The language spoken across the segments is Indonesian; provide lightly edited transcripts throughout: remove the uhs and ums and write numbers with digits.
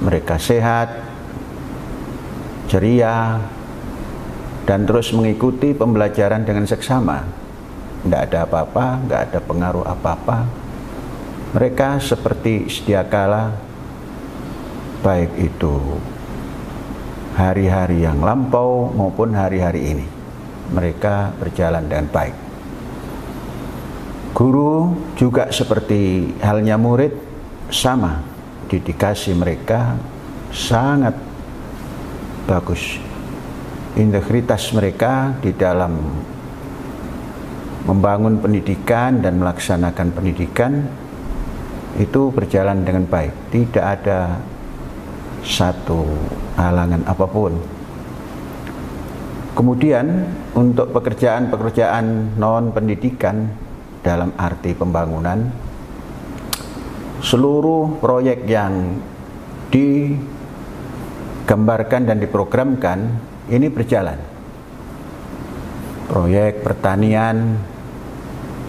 mereka sehat, ceria, dan terus mengikuti pembelajaran dengan seksama. Tidak ada apa-apa, nggak ada pengaruh apa-apa. Mereka seperti sedia kala, baik itu hari-hari yang lampau maupun hari-hari ini. Mereka berjalan dengan baik. Guru juga seperti halnya murid, sama, dedikasi mereka sangat bagus. Integritas mereka di dalam membangun pendidikan dan melaksanakan pendidikan itu berjalan dengan baik. Tidak ada satu halangan apapun. Kemudian untuk pekerjaan-pekerjaan non pendidikan dalam arti pembangunan, seluruh proyek yang digambarkan dan diprogramkan ini berjalan. Proyek pertanian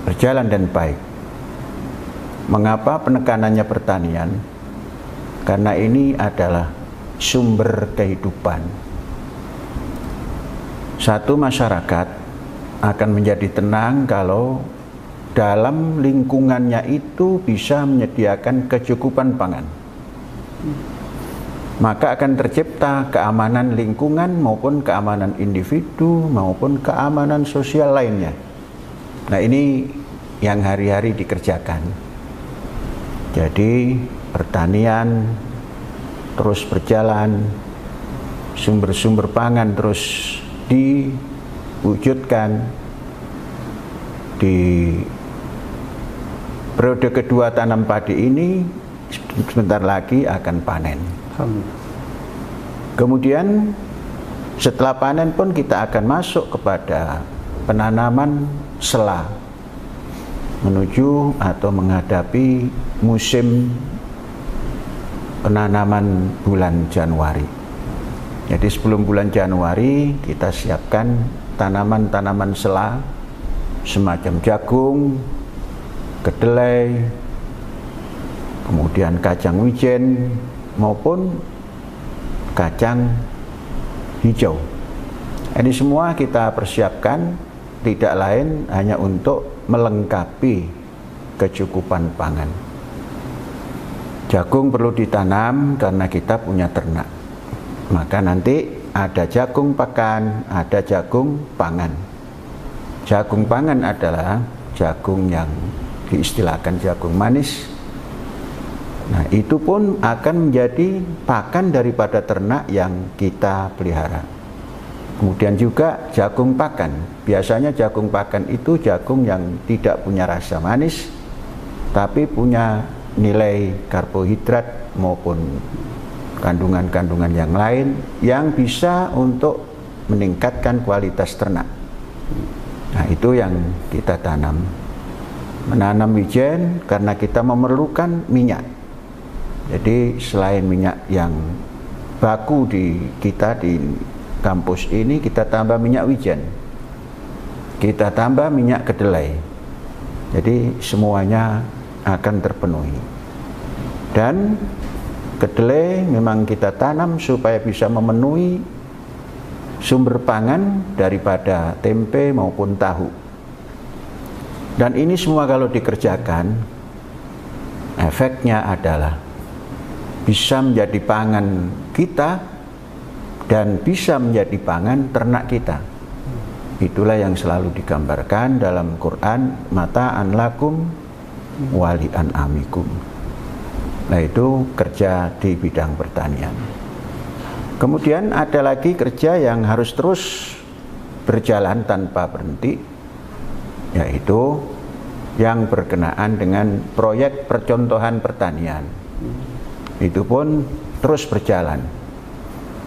berjalan dan baik. Mengapa penekanannya pertanian? Karena ini adalah sumber kehidupan. Satu masyarakat akan menjadi tenang kalau dalam lingkungannya itu bisa menyediakan kecukupan pangan. Maka akan tercipta keamanan lingkungan maupun keamanan individu maupun keamanan sosial lainnya. Nah, ini yang hari-hari dikerjakan. Jadi pertanian terus berjalan, sumber-sumber pangan terus diwujudkan. Di periode kedua tanam padi ini sebentar lagi akan panen. Kemudian setelah panen pun kita akan masuk kepada penanaman sela menuju atau menghadapi musim penanaman bulan Januari. Jadi sebelum bulan Januari kita siapkan tanaman-tanaman sela semacam jagung, kedelai, kemudian kacang wijen maupun kacang hijau. Ini semua kita persiapkan tidak lain hanya untuk melengkapi kecukupan pangan. Jagung perlu ditanam karena kita punya ternak. Maka nanti ada jagung pakan, ada jagung pangan. Jagung pangan adalah jagung yang diistilahkan jagung manis. Nah, itu pun akan menjadi pakan daripada ternak yang kita pelihara. Kemudian juga jagung pakan. Biasanya jagung pakan itu jagung yang tidak punya rasa manis, tapi punya nilai karbohidrat maupun kandungan-kandungan yang lain yang bisa untuk meningkatkan kualitas ternak. Nah, itu yang kita tanam. Menanam wijen karena kita memerlukan minyak. Jadi selain minyak yang baku di kampus ini, kita tambah minyak wijen, kita tambah minyak kedelai. Jadi semuanya akan terpenuhi. Dan kedelai memang kita tanam supaya bisa memenuhi sumber pangan daripada tempe maupun tahu. Dan ini semua kalau dikerjakan, efeknya adalah bisa menjadi pangan kita dan bisa menjadi pangan ternak kita. Itulah yang selalu digambarkan dalam Quran, mata'an lakum wali an'amikum. Nah, itu kerja di bidang pertanian. Kemudian ada lagi kerja yang harus terus berjalan tanpa berhenti, yaitu yang berkenaan dengan proyek percontohan pertanian. Itu pun terus berjalan.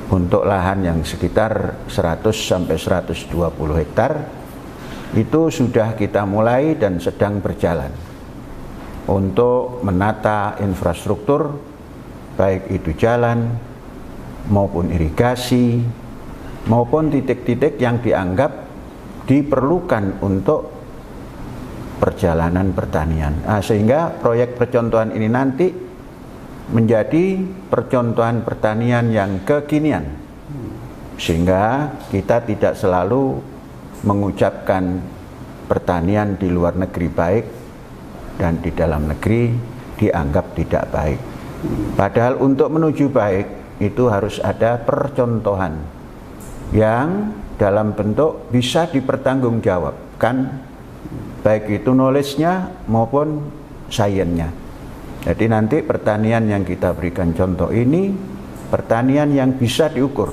Untuk lahan yang sekitar 100 sampai 120 hektar itu sudah kita mulai dan sedang berjalan untuk menata infrastruktur, baik itu jalan maupun irigasi maupun titik-titik yang dianggap diperlukan untuk perjalanan pertanian. Nah, sehingga proyek percontohan ini nanti menjadi percontohan pertanian yang kekinian, sehingga kita tidak selalu mengucapkan pertanian di luar negeri baik dan di dalam negeri dianggap tidak baik. Padahal untuk menuju baik itu harus ada percontohan yang dalam bentuk bisa dipertanggungjawabkan, baik itu knowledge-nya maupun science-nya. Jadi nanti pertanian yang kita berikan contoh ini pertanian yang bisa diukur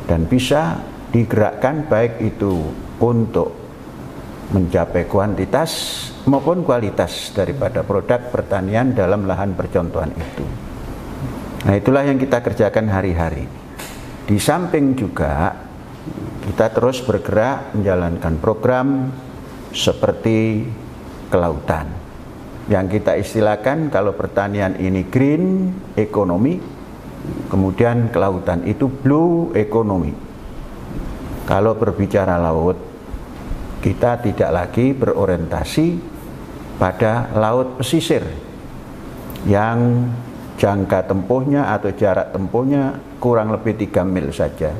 dan bisa digerakkan, baik itu untuk mencapai kuantitas maupun kualitas daripada produk pertanian dalam lahan percontohan itu. Nah, itulah yang kita kerjakan hari-hari. Di samping juga kita terus bergerak menjalankan program seperti kelautan, yang kita istilahkan kalau pertanian ini green economy, kemudian kelautan itu blue economy. Kalau berbicara laut, kita tidak lagi berorientasi pada laut pesisir yang jangka tempuhnya atau jarak tempuhnya kurang lebih 3 mil saja.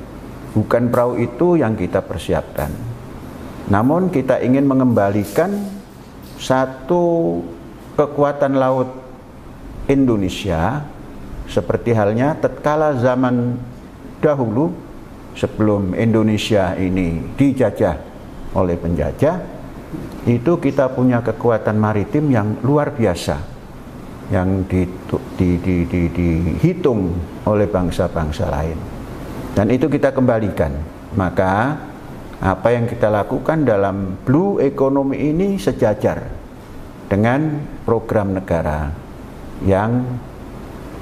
Bukan perahu itu yang kita persiapkan, namun kita ingin mengembalikan satu kekuatan laut Indonesia seperti halnya tatkala zaman dahulu sebelum Indonesia ini dijajah oleh penjajah. Itu kita punya kekuatan maritim yang luar biasa, yang dihitung oleh bangsa-bangsa lain, dan itu kita kembalikan. Maka apa yang kita lakukan dalam blue economy ini sejajar dengan program negara yang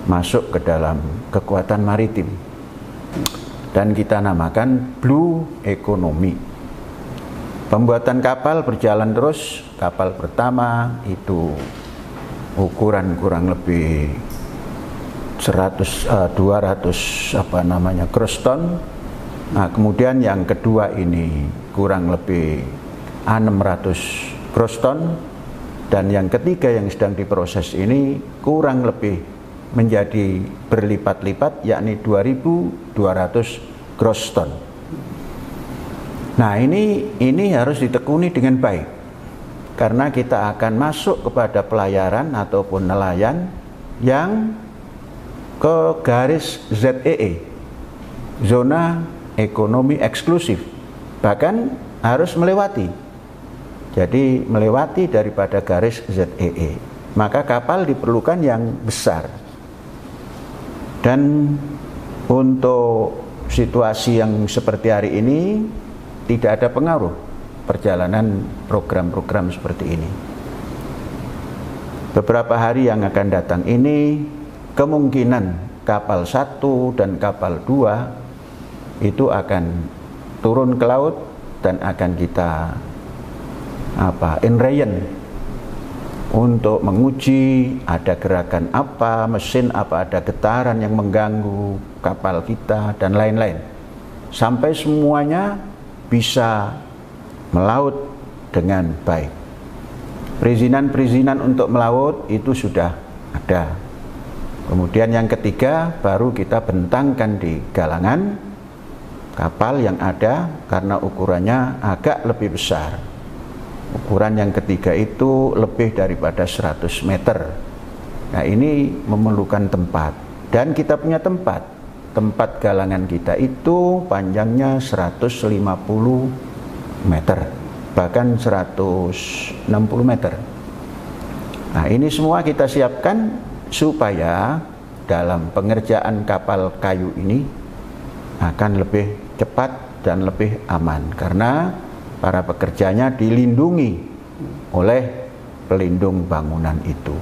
masuk ke dalam kekuatan maritim, dan kita namakan blue economy. Pembuatan kapal berjalan terus. Kapal pertama itu ukuran kurang lebih 200 gross ton. Nah, kemudian yang kedua ini kurang lebih 600 gross ton, dan yang ketiga yang sedang diproses ini kurang lebih menjadi berlipat-lipat, yakni 2200 gross ton. Nah, ini harus ditekuni dengan baik, karena kita akan masuk kepada pelayaran ataupun nelayan yang ke garis ZEE, zona ekonomi eksklusif, bahkan harus melewati. Jadi melewati daripada garis ZEE, maka kapal diperlukan yang besar. Dan untuk situasi yang seperti hari ini tidak ada pengaruh perjalanan program-program seperti ini. Beberapa hari yang akan datang ini kemungkinan kapal 1 dan kapal 2 itu akan turun ke laut dan akan kita enrayen untuk menguji ada gerakan apa, mesin apa, ada getaran yang mengganggu kapal kita dan lain-lain, sampai semuanya bisa melaut dengan baik. Perizinan-perizinan untuk melaut itu sudah ada. Kemudian yang ketiga baru kita bentangkan di galangan kapal yang ada, karena ukurannya agak lebih besar. Ukuran yang ketiga itu lebih daripada 100 meter. Nah, ini memerlukan tempat, dan kita punya tempat. Tempat galangan kita itu panjangnya 150 meter, bahkan 160 meter. Nah, ini semua kita siapkan supaya dalam pengerjaan kapal kayu ini akan lebih cepat dan lebih aman, karena para pekerjanya dilindungi oleh pelindung bangunan itu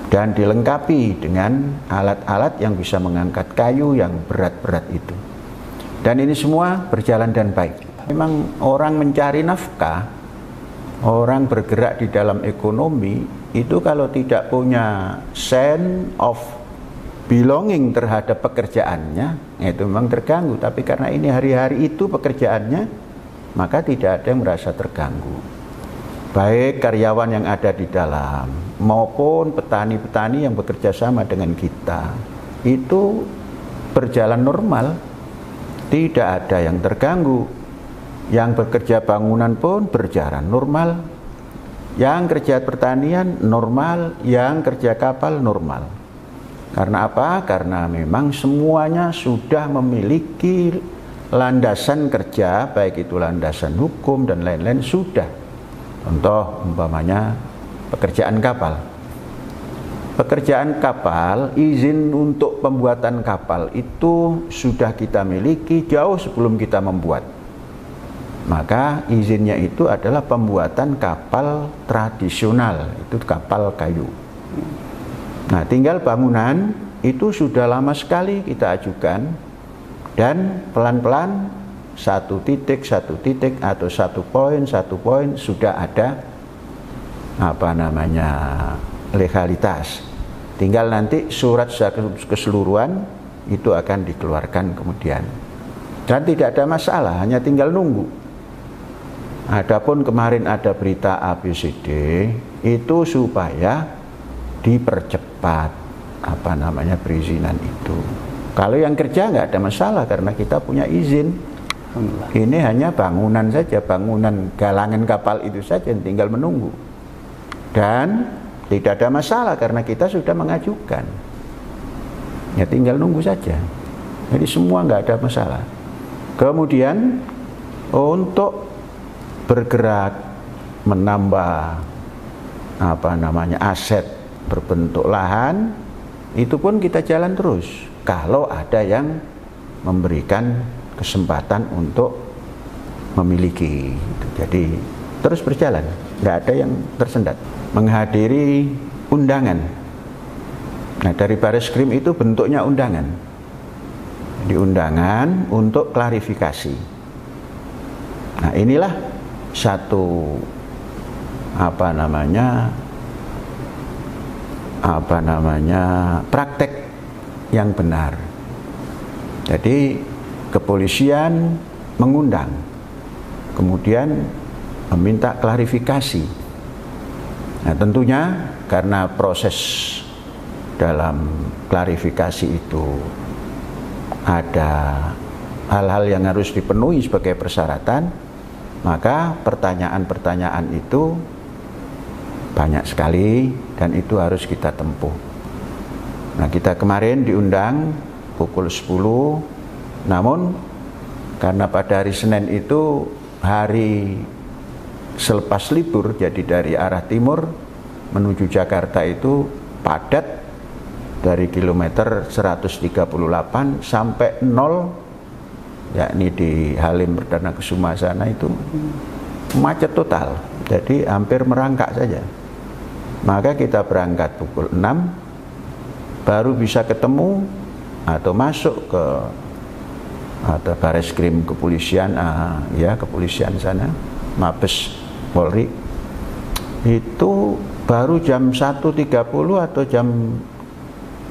dan dilengkapi dengan alat-alat yang bisa mengangkat kayu yang berat-berat itu. Dan ini semua berjalan dan baik. Memang orang mencari nafkah, orang bergerak di dalam ekonomi itu kalau tidak punya sense of belonging terhadap pekerjaannya, itu memang terganggu. Tapi karena ini hari-hari itu pekerjaannya, maka tidak ada yang merasa terganggu. Baik karyawan yang ada di dalam maupun petani-petani yang bekerja sama dengan kita itu berjalan normal, tidak ada yang terganggu. Yang bekerja bangunan pun berjalan normal, yang kerja pertanian normal, yang kerja kapal normal. Karena apa? Karena memang semuanya sudah memiliki landasan kerja, baik itu landasan hukum dan lain-lain sudah. Contoh umpamanya pekerjaan kapal. Pekerjaan kapal, izin untuk pembuatan kapal itu sudah kita miliki jauh sebelum kita membuat. Maka izinnya itu adalah pembuatan kapal tradisional, itu kapal kayu. Nah, tinggal bangunan itu sudah lama sekali kita ajukan, dan pelan-pelan satu titik atau satu poin sudah ada legalitas. Tinggal nanti surat keseluruhan itu akan dikeluarkan kemudian, dan tidak ada masalah, hanya tinggal nunggu. Adapun kemarin ada berita ABCD itu supaya dipercepat perizinan itu. Kalau yang kerja nggak ada masalah karena kita punya izin. Ini hanya bangunan saja, bangunan galangan kapal itu saja yang tinggal menunggu. Dan tidak ada masalah karena kita sudah mengajukan. Ya tinggal nunggu saja. Jadi semua nggak ada masalah. Kemudian untuk bergerak menambah aset berbentuk lahan, itu pun kita jalan terus kalau ada yang memberikan kesempatan untuk memiliki. Jadi terus berjalan, nggak ada yang tersendat. Menghadiri undangan. Nah, dari Bareskrim itu bentuknya undangan. Di undangan untuk klarifikasi. Nah, inilah satu praktek yang benar. Jadi kepolisian mengundang, kemudian meminta klarifikasi. Nah, tentunya karena proses dalam klarifikasi itu ada hal-hal yang harus dipenuhi sebagai persyaratan, maka pertanyaan-pertanyaan itu banyak sekali dan itu harus kita tempuh. Nah, kita kemarin diundang pukul 10, namun karena pada hari Senin itu hari selepas libur, jadi dari arah timur menuju Jakarta itu padat dari kilometer 138 sampai 0, yakni di Halim Perdana Kusuma sana itu macet total, jadi hampir merangkak saja. Maka kita berangkat pukul 6 baru bisa ketemu atau masuk ke Bareskrim kepolisian, kepolisian sana, Mabes Polri, itu baru jam 1.30 atau jam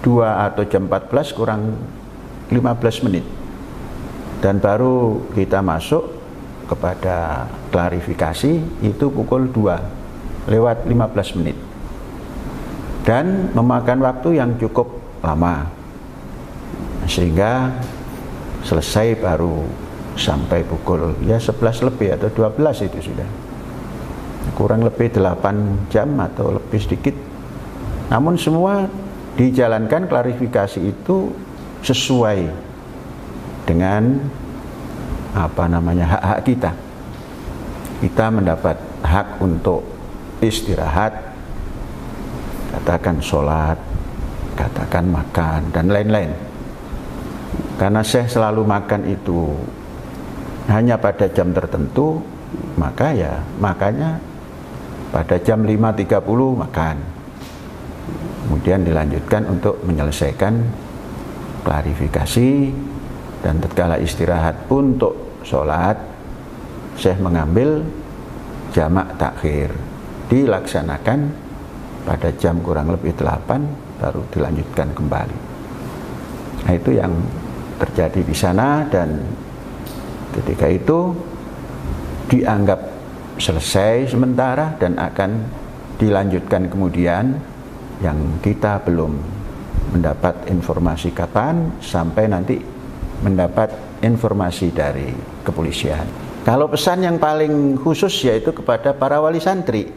2 atau jam 14 kurang 15 menit. Dan baru kita masuk kepada klarifikasi itu pukul 2 lewat 15 menit. Dan memakan waktu yang cukup lama. Sehingga selesai baru sampai pukul 11 lebih atau 12 itu sudah. Kurang lebih 8 jam atau lebih sedikit. Namun semua dijalankan klarifikasi itu sesuai dengan hak-hak kita. Kita mendapat hak untuk istirahat, katakan sholat, katakan makan, dan lain-lain. Karena Syekh selalu makan itu hanya pada jam tertentu, makanya pada jam 5.30 makan. Kemudian dilanjutkan untuk menyelesaikan klarifikasi. Dan tatkala istirahat untuk sholat, Syekh mengambil jamak takhir, dilaksanakan pada jam kurang lebih 8 baru dilanjutkan kembali. Nah, itu yang terjadi di sana, dan ketika itu dianggap selesai sementara dan akan dilanjutkan kemudian, yang kita belum mendapat informasi kapan, sampai nanti mendapat informasi dari kepolisian. Kalau pesan yang paling khusus yaitu kepada para wali santri,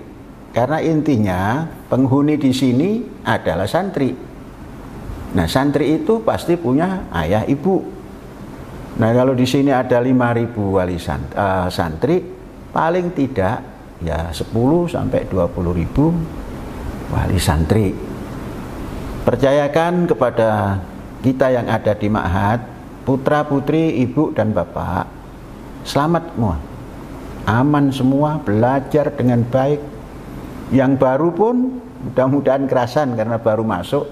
karena intinya penghuni di sini adalah santri. Nah, santri itu pasti punya ayah ibu. Nah, kalau di sini ada 5.000 wali santri, paling tidak ya 10 sampai 20.000 wali santri. Percayakan kepada kita yang ada di ma'had, putra putri, ibu dan bapak, selamat semua, aman semua, belajar dengan baik. Yang baru pun mudah-mudahan kerasan karena baru masuk,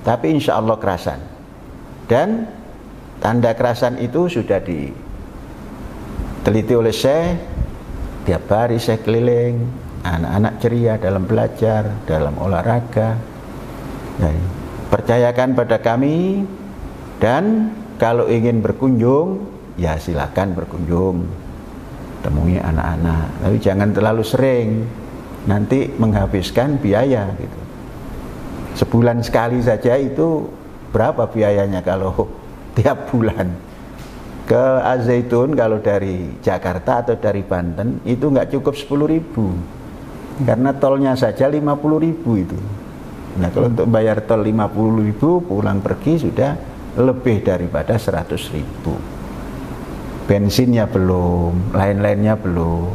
tapi insya Allah kerasan. Dan tanda kerasan itu sudah diteliti oleh Syekh. Tiap hari Syekh keliling, anak-anak ceria dalam belajar, dalam olahraga. Percayakan pada kami, dan kalau ingin berkunjung ya silakan berkunjung, temui anak-anak, tapi jangan terlalu sering, nanti menghabiskan biaya gitu. Sebulan sekali saja itu berapa biayanya kalau tiap bulan? Ke Az-Zaitun kalau dari Jakarta atau dari Banten itu nggak cukup 10.000, karena tolnya saja 50.000 itu. Nah, kalau untuk bayar tol 50.000, pulang pergi sudah lebih daripada 100.000. Bensinnya belum, lain-lainnya belum.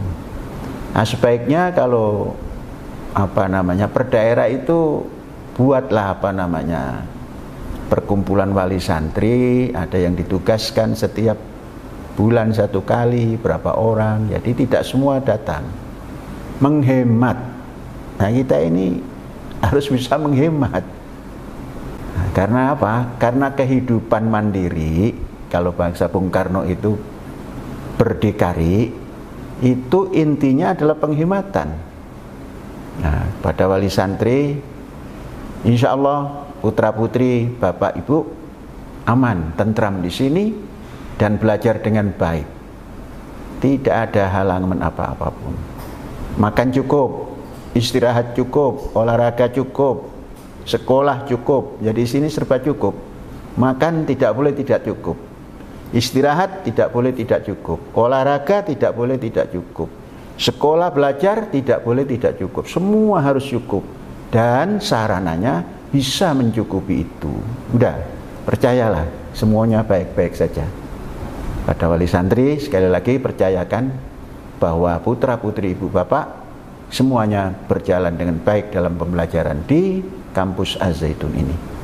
Nah, sebaiknya kalau per daerah itu buatlah perkumpulan wali santri, ada yang ditugaskan setiap bulan 1 kali, berapa orang, jadi tidak semua datang. Menghemat. Nah, kita ini harus bisa menghemat. Nah, karena apa? Karena kehidupan mandiri, kalau bangsa Bung Karno itu berdikari, itu intinya adalah penghematan. Nah, pada wali santri, insya Allah putra putri, bapak ibu aman, tentram di sini dan belajar dengan baik. Tidak ada halangan apapun. Makan cukup, istirahat cukup, olahraga cukup, sekolah cukup. Jadi di sini serba cukup. Makan tidak boleh tidak cukup, istirahat tidak boleh tidak cukup, olahraga tidak boleh tidak cukup, sekolah belajar tidak boleh tidak cukup. Semua harus cukup, dan sarananya bisa mencukupi itu. Udah, percayalah, semuanya baik-baik saja. Pada wali santri, sekali lagi percayakan bahwa putra putri ibu bapak semuanya berjalan dengan baik dalam pembelajaran di kampus Az-Zaitun ini.